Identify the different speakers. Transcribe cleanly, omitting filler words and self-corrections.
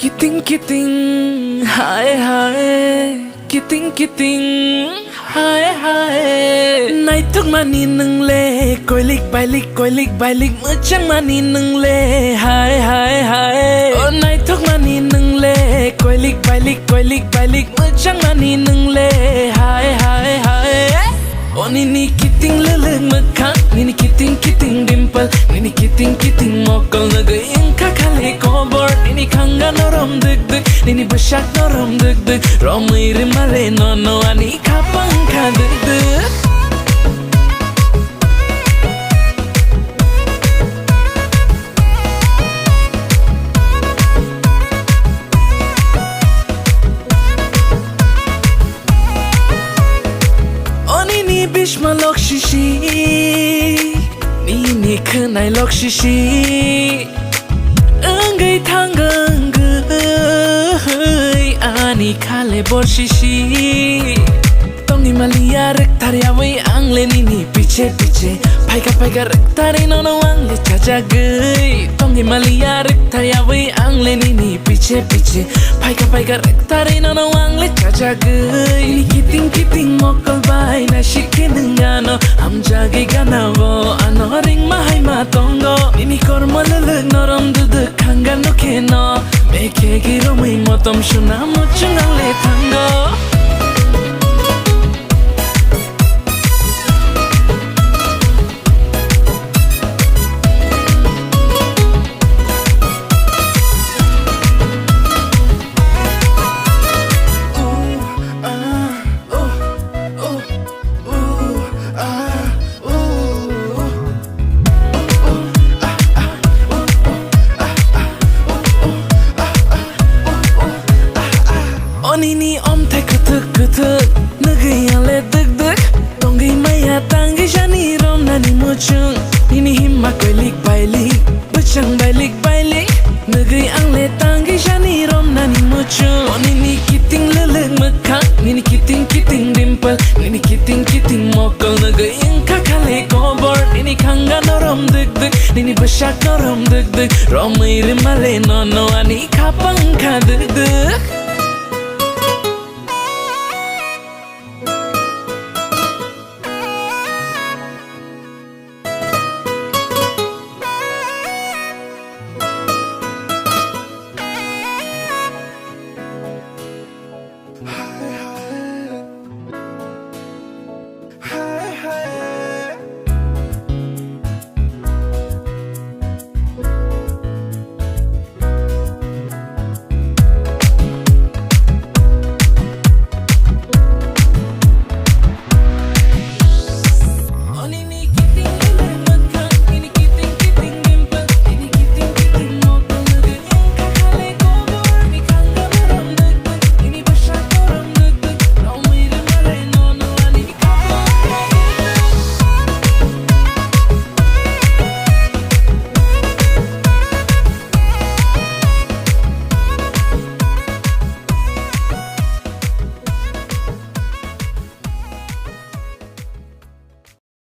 Speaker 1: Kiting hai hai Kiting hai hai Này thức mà nhìn nâng lê Coi lịch bài lịch mưa trắng mà nhìn nâng lê hai hai Này thức mà nhìn nâng lê Coi lịch bài lịch mưa trắng mà nhìn nâng lê hai hai Nini kiting leleng mekak Nini kiting dimple Nini kiting mokol naga yang kakale kobor Nini kanga norom deg Nini besyak norom deg Romai rimale nono ani kapang ka deg Bishma lok shishi Nini kenai lok shishi Engai tanggang Ani kale bor shishi Tongi malia rek tari awai angle nini piche Paika rek tari nono angle caca gay Tongi malia rek tari awai angle nini piche Paika rek tari nono angle caca gay Nini kiting mokol bai na shikin ngano Am jagi ganavo ano ring mahai matongo Nini kormo lelek norom duduk hanggan no keno Meke giro mai motom shuna mochung angle tango Nini om te kutuk Nagay ale deg Tonggay maya tanggay jani rom nani mochung Nini himma koy lik Bachang balik Nagay angle tanggay jani rom nani mochung Nini kiting leleng mekak Nini kiting dimple Nini kiting mokol Nagay yang kakale kobor Nini kanga norom deg Nini besyak norom deg Romay rimale nono ani kapang ka deg